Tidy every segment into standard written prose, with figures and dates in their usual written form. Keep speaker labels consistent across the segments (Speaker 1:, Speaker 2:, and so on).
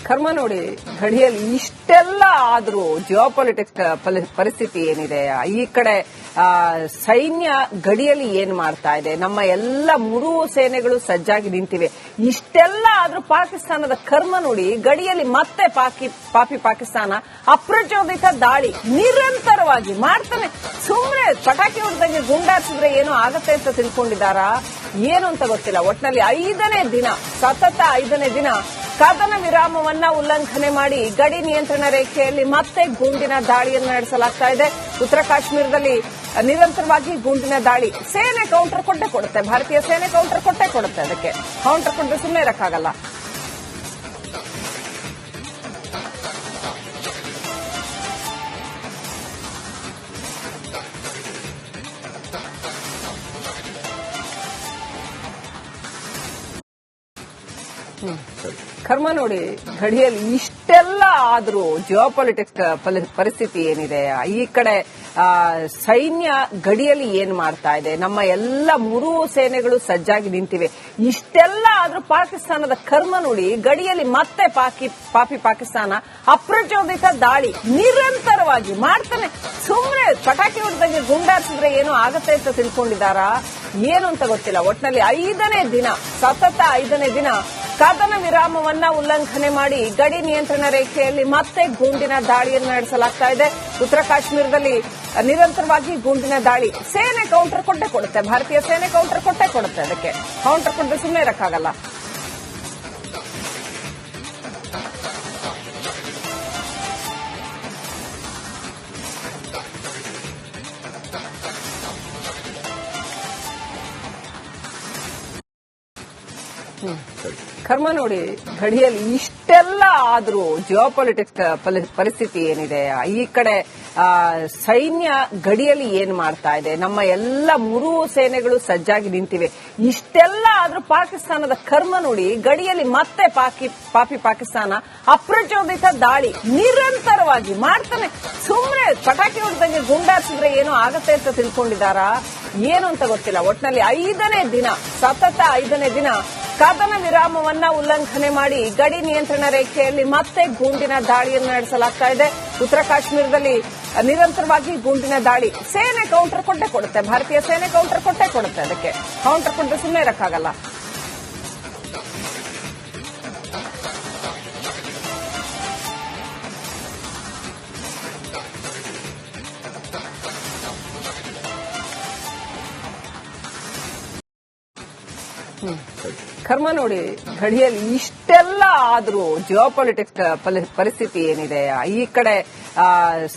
Speaker 1: ಕರ್ಮ ನೋಡಿ, ಗಡಿಯಲ್ಲಿ ಇಷ್ಟೆಲ್ಲ ಆದ್ರೂ ಜಿಯೋಪಾಲಿಟಿಕ್ಸ್ ಪರಿಸ್ಥಿತಿ ಏನಿದೆ, ಈ ಕಡೆ ಸೈನ್ಯ ಗಡಿಯಲ್ಲಿ ಏನ್ ಮಾಡ್ತಾ ಇದೆ, ನಮ್ಮ ಎಲ್ಲ ಮೂರೂ ಸೇನೆಗಳು ಸಜ್ಜಾಗಿ ನಿಂತಿವೆ. ಇಷ್ಟೆಲ್ಲ ಆದ್ರೂ ಪಾಕಿಸ್ತಾನದ ಕರ್ಮ ನೋಡಿ, ಗಡಿಯಲ್ಲಿ ಮತ್ತೆ ಪಾಪಿ ಪಾಕಿಸ್ತಾನ ಅಪ್ರಚೋದಿತ ದಾಳಿ ನಿರಂತರವಾಗಿ ಮಾಡ್ತಾನೆ. ಸುಮ್ಮನೆ ಪಟಾಕಿ ಹೊಡೆದಂಗೆ ಗುಂಡಾರಿಸಿದ್ರೆ ಏನೋ ಆಗತ್ತೆ ಅಂತ ತಿಳ್ಕೊಂಡಿದ್ದಾರಾ, ಏನು ಅಂತ ಗೊತ್ತಿಲ್ಲ. ಒಟ್ಟಿನಲ್ಲಿ 5ನೇ ದಿನ, ಸತತ 5ನೇ ದಿನ ಕದನ ವಿರಾಮವನ್ನ ಉಲ್ಲಂಘನೆ ಮಾಡಿ ಗಡಿ ನಿಯಂತ್ರಣ ರೇಖೆಯಲ್ಲಿ ಮತ್ತೆ ಗುಂಡಿನ ದಾಳಿಯನ್ನು ನಡೆಸಲಾಗ್ತಾ ಇದೆ. ಉತ್ತರ ಕಾಶ್ಮೀರದಲ್ಲಿ ನಿರಂತರವಾಗಿ ಗುಂಡಿನ ದಾಳಿ. ಸೇನೆ ಕೌಂಟರ್ ಕೊಟ್ಟೆ ಕೊಡುತ್ತೆ, ಭಾರತೀಯ ಸೇನೆ ಕೌಂಟರ್ ಕೊಟ್ಟೆ ಕೊಡುತ್ತೆ. ಅದಕ್ಕೆ ಕೌಂಟರ್ ಕೊಟ್ಟರೆ ಸುಮ್ಮನೆ ಇರಕ್ಕಾಗಲ್ಲ. ಕರ್ಮ ನೋಡಿ, ಗಡಿಯಲ್ಲಿ ಇಷ್ಟೆಲ್ಲ ಆದ್ರೂ ಜಿಯೋಪಾಲಿಟಿಕ್ಸ್ ಪರಿಸ್ಥಿತಿ ಏನಿದೆ, ಈ ಕಡೆ ಸೈನ್ಯ ಗಡಿಯಲ್ಲಿ ಏನ್ ಮಾಡ್ತಾ ಇದೆ, ನಮ್ಮ ಎಲ್ಲ ಮೂರೂ ಸೇನೆಗಳು ಸಜ್ಜಾಗಿ ನಿಂತಿವೆ. ಇಷ್ಟೆಲ್ಲ ಆದ್ರೂ ಪಾಕಿಸ್ತಾನದ ಕರ್ಮ ನೋಡಿ, ಗಡಿಯಲ್ಲಿ ಮತ್ತೆ ಪಾಪಿ ಪಾಕಿಸ್ತಾನ ಅಪ್ರಚೋದಿತ ದಾಳಿ ನಿರಂತರವಾಗಿ ಮಾಡ್ತಾನೆ. ಸುಮ್ಮನೆ ಪಟಾಕಿ ಹೊಡೆದಂಗೆ ಗುಂಡಾರಿಸಿದ್ರೆ ಏನೋ ಆಗತ್ತೆ ಅಂತ ತಿಳ್ಕೊಂಡಿದ್ದಾರಾ, ಏನು ಅಂತ ಗೊತ್ತಿಲ್ಲ. ಒಟ್ಟಿನಲ್ಲಿ 5ನೇ ದಿನ, ಸತತ 5ನೇ ದಿನ ಕದನ ವಿರಾಮವನ್ನ ಉಲ್ಲಂಘನೆ ಮಾಡಿ ಗಡಿ ನಿಯಂತ್ರಣ ರೇಖೆಯಲ್ಲಿ ಮತ್ತೆ ಗುಂಡಿನ ದಾಳಿಯನ್ನು ನಡೆಸಲಾಗ್ತಾ ಇದೆ. ಉತ್ತರ ಕಾಶ್ಮೀರದಲ್ಲಿ ನಿರಂತರವಾಗಿ ಗುಂಡಿನ ದಾಳಿ. ಸೇನೆ ಕೌಂಟರ್ ಕೊಟ್ಟೆ ಕೊಡುತ್ತೆ, ಭಾರತೀಯ ಸೇನೆ ಕೌಂಟರ್ ಕೊಟ್ಟೆ ಕೊಡುತ್ತೆ. ಅದಕ್ಕೆ ಕೌಂಟರ್ ಕೊಟ್ಟರೆ ಸುಮ್ಮನೆ ಇರಕ್ಕಾಗಲ್ಲ. ಕರ್ಮ ನೋಡಿ, ಗಡಿಯಲ್ಲಿ ಇಷ್ಟೆಲ್ಲ ಆದ್ರೂ ಜಿಯೋಪಾಲಿಟಿಕ್ಸ್ ಪರಿಸ್ಥಿತಿ ಏನಿದೆ, ಈ ಕಡೆ ಸೈನ್ಯ ಗಡಿಯಲ್ಲಿ ಏನ್ ಮಾಡ್ತಾ ಇದೆ, ನಮ್ಮ ಎಲ್ಲ ಮೂರೂ ಸೇನೆಗಳು ಸಜ್ಜಾಗಿ ನಿಂತಿವೆ. ಇಷ್ಟೆಲ್ಲ ಆದ್ರೂ ಪಾಕಿಸ್ತಾನದ ಕರ್ಮ ನೋಡಿ, ಗಡಿಯಲ್ಲಿ ಮತ್ತೆ ಪಾಪಿ ಪಾಕಿಸ್ತಾನ ಅಪ್ರಚೋದಿತ ದಾಳಿ ನಿರಂತರವಾಗಿ ಮಾಡ್ತಾನೆ. ಸುಮ್ಮನೆ ಪಟಾಕಿ ಹೊಡೆದಂಗೆ ಗುಂಡಾರಿಸಿದ್ರೆ ಏನೋ ಆಗತ್ತೆ ಅಂತ ತಿಳ್ಕೊಂಡಿದ್ದಾರಾ, ಏನು ಅಂತ ಗೊತ್ತಿಲ್ಲ. ಒಟ್ಟಿನಲ್ಲಿ 5ನೇ ದಿನ, ಸತತ 5ನೇ ದಿನ ಕದನ ವಿರಾಮವನ್ನ ಉಲ್ಲಂಘನೆ ಮಾಡಿ ಗಡಿ ನಿಯಂತ್ರಣ ರೇಖೆಯಲ್ಲಿ ಮತ್ತೆ ಗುಂಡಿನ ದಾಳಿಯನ್ನು ನಡೆಸಲಾಗ್ತಾ ಇದೆ. ಉತ್ತರ ಕಾಶ್ಮೀರದಲ್ಲಿ ನಿರಂತರವಾಗಿ ಗುಂಡಿನ ದಾಳಿ. ಸೇನೆ ಕೌಂಟರ್ ಕೊಟ್ಟೆ ಕೊಡುತ್ತೆ, ಭಾರತೀಯ ಸೇನೆ ಕೌಂಟರ್ ಕೊಟ್ಟೆ ಕೊಡುತ್ತೆ. ಅದಕ್ಕೆ ಕೌಂಟರ್ ಕೊಟ್ಟರೆ ಸುಮ್ಮನೆ ಇರಕ್ಕಾಗಲ್ಲ. ಕರ್ಮ ನೋಡಿ, ಗಡಿಯಲ್ಲಿ ಇಷ್ಟೆಲ್ಲ ಆದ್ರೂ ಜಿಯೋಪಾಲಿಟಿಕ್ಸ್ ಪರಿಸ್ಥಿತಿ ಏನಿದೆ, ಈ ಕಡೆ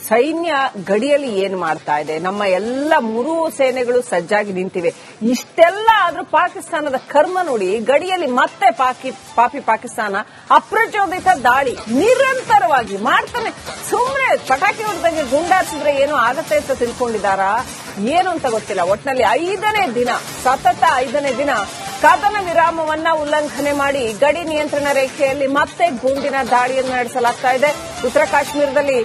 Speaker 1: ಸೈನ್ಯ ಗಡಿಯಲ್ಲಿ ಏನ್ ಮಾಡ್ತಾ ಇದೆ, ನಮ್ಮ ಎಲ್ಲ ಮೂರೂ ಸೇನೆಗಳು ಸಜ್ಜಾಗಿ ನಿಂತಿವೆ. ಇಷ್ಟೆಲ್ಲ ಆದ್ರೂ ಪಾಕಿಸ್ತಾನದ ಕರ್ಮ ನೋಡಿ, ಗಡಿಯಲ್ಲಿ ಮತ್ತೆ ಪಾಪಿ ಪಾಕಿಸ್ತಾನ ಅಪ್ರಚೋದಿತ ದಾಳಿ ನಿರಂತರವಾಗಿ ಮಾಡ್ತಾನೆ. ಸುಮ್ಮನೆ ಪಟಾಕಿ ಹೊಡೆದಂಗೆ ಗುಂಡಾರಿಸಿದ್ರೆ ಏನೋ ಆಗತ್ತೆ ಅಂತ ತಿಳ್ಕೊಂಡಿದ್ದಾರಾ, ಏನು ಅಂತ ಗೊತ್ತಿಲ್ಲ. ಒಟ್ಟಿನಲ್ಲಿ 5ನೇ ದಿನ, ಸತತ 5ನೇ ದಿನ ಕದನ ವಿರಾಮವನ್ನ ಉಲ್ಲಂಘನೆ ಮಾಡಿ ಗಡಿ ನಿಯಂತ್ರಣ ರೇಖೆಯಲ್ಲಿ ಮತ್ತೆ ಗುಂಡಿನ ದಾಳಿಯನ್ನು ನಡೆಸಲಾಗ್ತಾ ಇದೆ. ಉತ್ತರ ಕಾಶ್ಮೀರದಲ್ಲಿ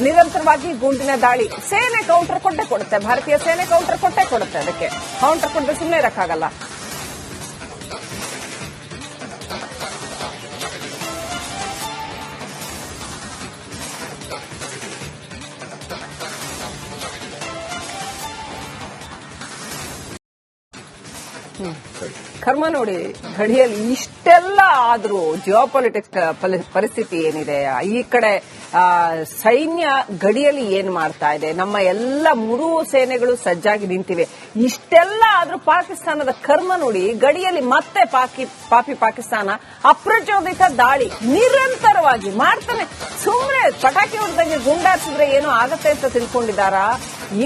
Speaker 1: ನಿರಂತರವಾಗಿ ಗುಂಡಿನ ದಾಳಿ. ಸೇನೆ ಕೌಂಟರ್ ಕೊಟ್ಟೆ ಕೊಡುತ್ತೆ, ಭಾರತೀಯ ಸೇನೆ ಕೌಂಟರ್ ಕೊಟ್ಟೆ ಕೊಡುತ್ತೆ. ಅದಕ್ಕೆ ಕೌಂಟರ್ ಕೊಟ್ಟರೆ ಸುಮ್ಮನೆ ಇರಕ್ಕಾಗಲ್ಲ. ಕರ್ಮ ನೋಡಿ, ಗಡಿಯಲ್ಲಿ ಇಷ್ಟೆಲ್ಲ ಆದ್ರೂ ಜಿಯೋಪಾಲಿಟಿಕ್ಸ್ ಪರಿಸ್ಥಿತಿ ಏನಿದೆ, ಈ ಕಡೆ ಸೈನ್ಯ ಗಡಿಯಲ್ಲಿ ಏನ್ ಮಾಡ್ತಾ ಇದೆ, ನಮ್ಮ ಎಲ್ಲ ಮೂರೂ ಸೇನೆಗಳು ಸಜ್ಜಾಗಿ ನಿಂತಿವೆ. ಇಷ್ಟೆಲ್ಲ ಆದ್ರೂ ಪಾಕಿಸ್ತಾನದ ಕರ್ಮ ನೋಡಿ, ಗಡಿಯಲ್ಲಿ ಮತ್ತೆ ಪಾಪಿ ಪಾಕಿಸ್ತಾನ ಅಪ್ರಚೋದಿತ ದಾಳಿ ನಿರಂತರವಾಗಿ ಮಾಡ್ತಾನೆ. ಸುಮ್ಮನೆ ಪಟಾಕಿ ಹೊಡೆದಂಗೆ ಗುಂಡಾರಿಸಿದ್ರೆ ಏನೋ ಆಗತ್ತೆ ಅಂತ ತಿಳ್ಕೊಂಡಿದ್ದಾರಾ,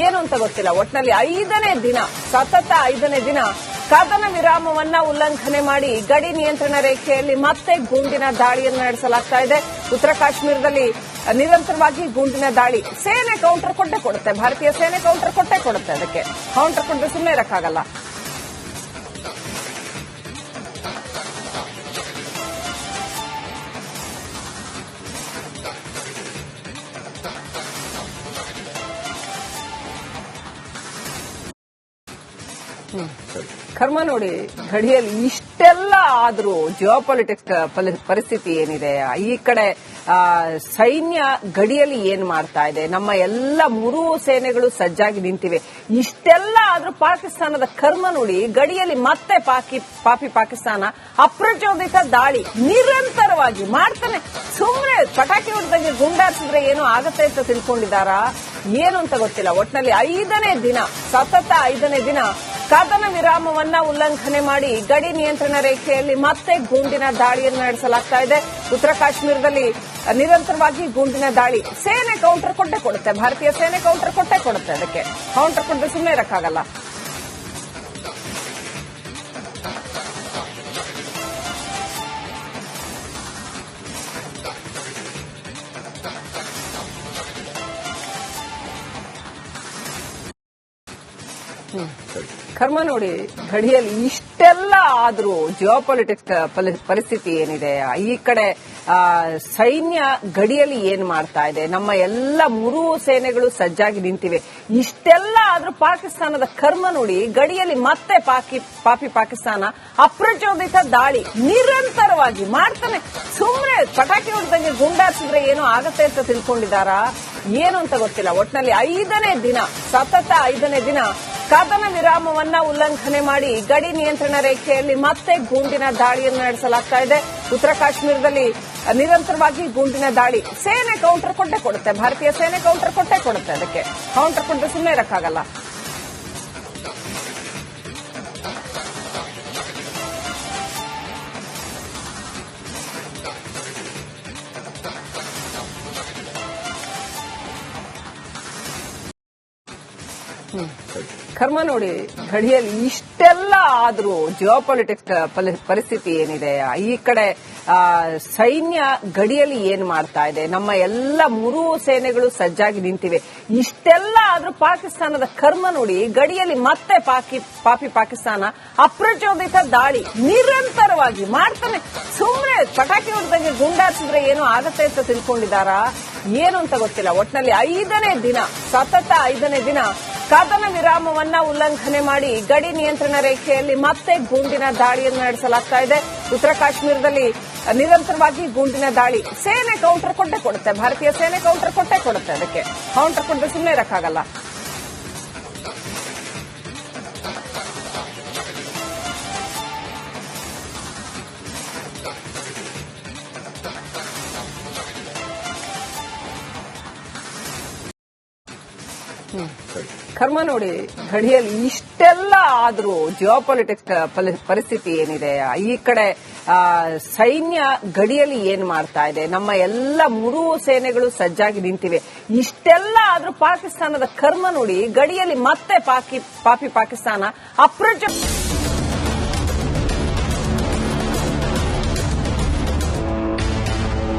Speaker 1: ಏನು ಅಂತ ಗೊತ್ತಿಲ್ಲ. ಒಟ್ಟಿನಲ್ಲಿ 5ನೇ ದಿನ, ಸತತ 5ನೇ ದಿನ ಕದನ ವಿರಾಮವನ್ನ ಉಲ್ಲಂಘನೆ ಮಾಡಿ ಗಡಿ ನಿಯಂತ್ರಣ ರೇಖೆಯಲ್ಲಿ ಮತ್ತೆ ಗುಂಡಿನ ದಾಳಿಯನ್ನು ನಡೆಸಲಾಗ್ತಾ ಇದೆ. ಉತ್ತರ ಕಾಶ್ಮೀರದಲ್ಲಿ ನಿರಂತರವಾಗಿ ಗುಂಡಿನ ದಾಳಿ. ಸೇನೆ ಕೌಂಟರ್ ಕೊಟ್ಟೆ ಕೊಡುತ್ತೆ, ಭಾರತೀಯ ಸೇನೆ ಕೌಂಟರ್ ಕೊಟ್ಟೆ ಕೊಡುತ್ತೆ. ಅದಕ್ಕೆ ಕೌಂಟರ್ ಕೊಟ್ಟರೆ ಸುಮ್ಮನೆ ಇರಕ್ಕಾಗಲ್ಲ. ಕರ್ಮ ನೋಡಿ, ಗಡಿಯಲ್ಲಿ ಇಷ್ಟು ಇಷ್ಟೆಲ್ಲ ಆದ್ರೂ ಜಿಯೋಪಾಲಿಟಿಕ್ಸ್ ಪರಿಸ್ಥಿತಿ ಏನಿದೆ, ಈ ಕಡೆ ಸೈನ್ಯ ಗಡಿಯಲ್ಲಿ ಏನ್ ಮಾಡ್ತಾ ಇದೆ, ನಮ್ಮ ಎಲ್ಲ ಮೂರೂ ಸೇನೆಗಳು ಸಜ್ಜಾಗಿ ನಿಂತಿವೆ. ಇಷ್ಟೆಲ್ಲ ಆದ್ರೂ ಪಾಕಿಸ್ತಾನದ ಕರ್ಮ ನೋಡಿ, ಗಡಿಯಲ್ಲಿ ಮತ್ತೆ ಪಾಪಿ ಪಾಕಿಸ್ತಾನ ಅಪ್ರಚೋದಿತ ದಾಳಿ ನಿರಂತರವಾಗಿ ಮಾಡ್ತಾನೆ. ಸುಮ್ಮನೆ ಪಟಾಕಿ ಹೊಡೆದಂಗೆ ಗುಂಡಾರಿಸಿದ್ರೆ ಏನೋ ಆಗತ್ತೆ ಅಂತ ತಿಳ್ಕೊಂಡಿದ್ದಾರಾ, ಏನು ಅಂತ ಗೊತ್ತಿಲ್ಲ. ಒಟ್ಟಿನಲ್ಲಿ ಸತತ 5ನೇ ದಿನ ಕದನ ವಿರಾಮವನ್ನ ಉಲ್ಲಂಘನೆ ಮಾಡಿ ಗಡಿ ನಿಯಂತ್ರಣ ರೇಖೆಯಲ್ಲಿ ಮತ್ತೆ ಗುಂಡಿನ ದಾಳಿಯನ್ನು ನಡೆಸಲಾಗ್ತಾ ಇದೆ. ಉತ್ತರ ಕಾಶ್ಮೀರದಲ್ಲಿ ನಿರಂತರವಾಗಿ ಗುಂಡಿನ ದಾಳಿ. ಸೇನೆ ಕೌಂಟರ್ ಕೊಟ್ಟೆ ಕೊಡುತ್ತೆ, ಭಾರತೀಯ ಸೇನೆ ಕೌಂಟರ್ ಕೊಟ್ಟೆ ಕೊಡುತ್ತೆ. ಅದಕ್ಕೆ ಕೌಂಟರ್ ಕೊಟ್ಟರೆ ಸುಮ್ಮನೆ ಇರಕ್ಕಾಗಲ್ಲ. ಕರ್ಮ ನೋಡಿ, ಗಡಿಯಲ್ಲಿ ಇಷ್ಟೆಲ್ಲ ಆದ್ರೂ ಜಿಯೋಪಾಲಿಟಿಕ್ಸ್ ಪರಿಸ್ಥಿತಿ ಏನಿದೆ, ಈ ಕಡೆ ಸೈನ್ಯ ಗಡಿಯಲ್ಲಿ ಏನ್ ಮಾಡ್ತಾ ಇದೆ, ನಮ್ಮ ಎಲ್ಲ ಮೂರೂ ಸೇನೆಗಳು ಸಜ್ಜಾಗಿ ನಿಂತಿವೆ. ಇಷ್ಟೆಲ್ಲ ಆದ್ರೂ ಪಾಕಿಸ್ತಾನದ ಕರ್ಮ ನೋಡಿ, ಗಡಿಯಲ್ಲಿ ಮತ್ತೆ ಪಾಪಿ ಪಾಕಿಸ್ತಾನ ಅಪ್ರಚೋದಿತ ದಾಳಿ ನಿರಂತರವಾಗಿ ಮಾಡ್ತಾನೆ. ಸುಮ್ಮನೆ ಪಟಾಕಿ ಹೊಡೆದಂಗೆ ಗುಂಡಾರಿಸಿದ್ರೆ ಏನೋ ಆಗತ್ತೆ ಅಂತ ತಿಳ್ಕೊಂಡಿದ್ದಾರಾ, ಏನು ಅಂತ ಗೊತ್ತಿಲ್ಲ. ಒಟ್ಟಿನಲ್ಲಿ ಸತತ 5ನೇ ದಿನ ಕದನ ವಿರಾಮವನ್ನ ಉಲ್ಲಂಘನೆ ಮಾಡಿ ಗಡಿ ನಿಯಂತ್ರಣ ರೇಖೆಯಲ್ಲಿ ಮತ್ತೆ ಗುಂಡಿನ ದಾಳಿಯನ್ನು ನಡೆಸಲಾಗ್ತಾ ಇದೆ. ಉತ್ತರ ಕಾಶ್ಮೀರದಲ್ಲಿ ನಿರಂತರವಾಗಿ ಗುಂಡಿನ ದಾಳಿ. ಸೇನೆ ಕೌಂಟರ್ ಕೊಟ್ಟೆ ಕೊಡುತ್ತೆ, ಭಾರತೀಯ ಸೇನೆ ಕೌಂಟರ್ ಕೊಟ್ಟೆ ಕೊಡುತ್ತೆ. ಅದಕ್ಕೆ ಕೌಂಟರ್ ಕೊಟ್ಟರೆ ಸುಮ್ಮನೆ ಇರಕ್ಕಾಗಲ್ಲ. ಕರ್ಮ ನೋಡಿ, ಗಡಿಯಲ್ಲಿ ಇಷ್ಟೆಲ್ಲ ಆದ್ರೂ ಜಿಯೋಪಾಲಿಟಿಕ್ಸ್ ಪರಿಸ್ಥಿತಿ ಏನಿದೆ, ಈ ಕಡೆ ಸೈನ್ಯ ಗಡಿಯಲ್ಲಿ ಏನ್ ಮಾಡ್ತಾ ಇದೆ, ನಮ್ಮ ಎಲ್ಲ ಮೂರೂ ಸೇನೆಗಳು ಸಜ್ಜಾಗಿ ನಿಂತಿವೆ. ಇಷ್ಟೆಲ್ಲ ಆದ್ರೂ ಪಾಕಿಸ್ತಾನದ ಕರ್ಮ ನೋಡಿ, ಗಡಿಯಲ್ಲಿ ಮತ್ತೆ ಪಾಪಿ ಪಾಕಿಸ್ತಾನ ಅಪ್ರಚೋದಿತ ದಾಳಿ ನಿರಂತರವಾಗಿ ಮಾಡ್ತಾನೆ. ಸುಮ್ಮನೆ ಪಟಾಕಿ ಹೊಡೆದಂಗೆ ಗುಂಡಾರಿಸಿದ್ರೆ ಏನೋ ಆಗತ್ತೆ ಅಂತ ತಿಳ್ಕೊಂಡಿದ್ದಾರಾ, ಏನು ಅಂತ ಗೊತ್ತಿಲ್ಲ. ಒಟ್ಟಿನಲ್ಲಿ ಸತತ 5ನೇ ದಿನ ಕದನ ವಿರಾಮವನ್ನ ಉಲ್ಲಂಘನೆ ಮಾಡಿ ಗಡಿ ನಿಯಂತ್ರಣ ರೇಖೆಯಲ್ಲಿ ಮತ್ತೆ ಗುಂಡಿನ ದಾಳಿಯನ್ನು ನಡೆಸಲಾಗ್ತಾ ಇದೆ. ಉತ್ತರ ಕಾಶ್ಮೀರದಲ್ಲಿ ನಿರಂತರವಾಗಿ ಗುಂಡಿನ ದಾಳಿ. ಸೇನೆ ಕೌಂಟರ್ ಕೊಟ್ಟೆ ಕೊಡುತ್ತೆ, ಭಾರತೀಯ ಸೇನೆ ಕೌಂಟರ್ ಕೊಟ್ಟೆ ಕೊಡುತ್ತೆ. ಅದಕ್ಕೆ ಕೌಂಟರ್ ಕೊಟ್ಟರೆ ಸುಮ್ಮನೆ ಇರಕ್ಕಾಗಲ್ಲ. ಕರ್ಮ ನೋಡಿ, ಗಡಿಯಲ್ಲಿ ಇಷ್ಟೆಲ್ಲ ಆದ್ರೂ ಜಿಯೋಪಾಲಿಟಿಕ್ಸ್ ಪರಿಸ್ಥಿತಿ ಏನಿದೆ, ಈ ಕಡೆ ಸೈನ್ಯ ಗಡಿಯಲ್ಲಿ ಏನ್ ಮಾಡ್ತಾ ಇದೆ, ನಮ್ಮ ಎಲ್ಲ ಮೂರೂ ಸೇನೆಗಳು ಸಜ್ಜಾಗಿ ನಿಂತಿವೆ. ಇಷ್ಟೆಲ್ಲ ಆದ್ರೂ ಪಾಕಿಸ್ತಾನದ ಕರ್ಮ ನೋಡಿ, ಗಡಿಯಲ್ಲಿ ಮತ್ತೆ ಪಾಪಿ ಪಾಕಿಸ್ತಾನ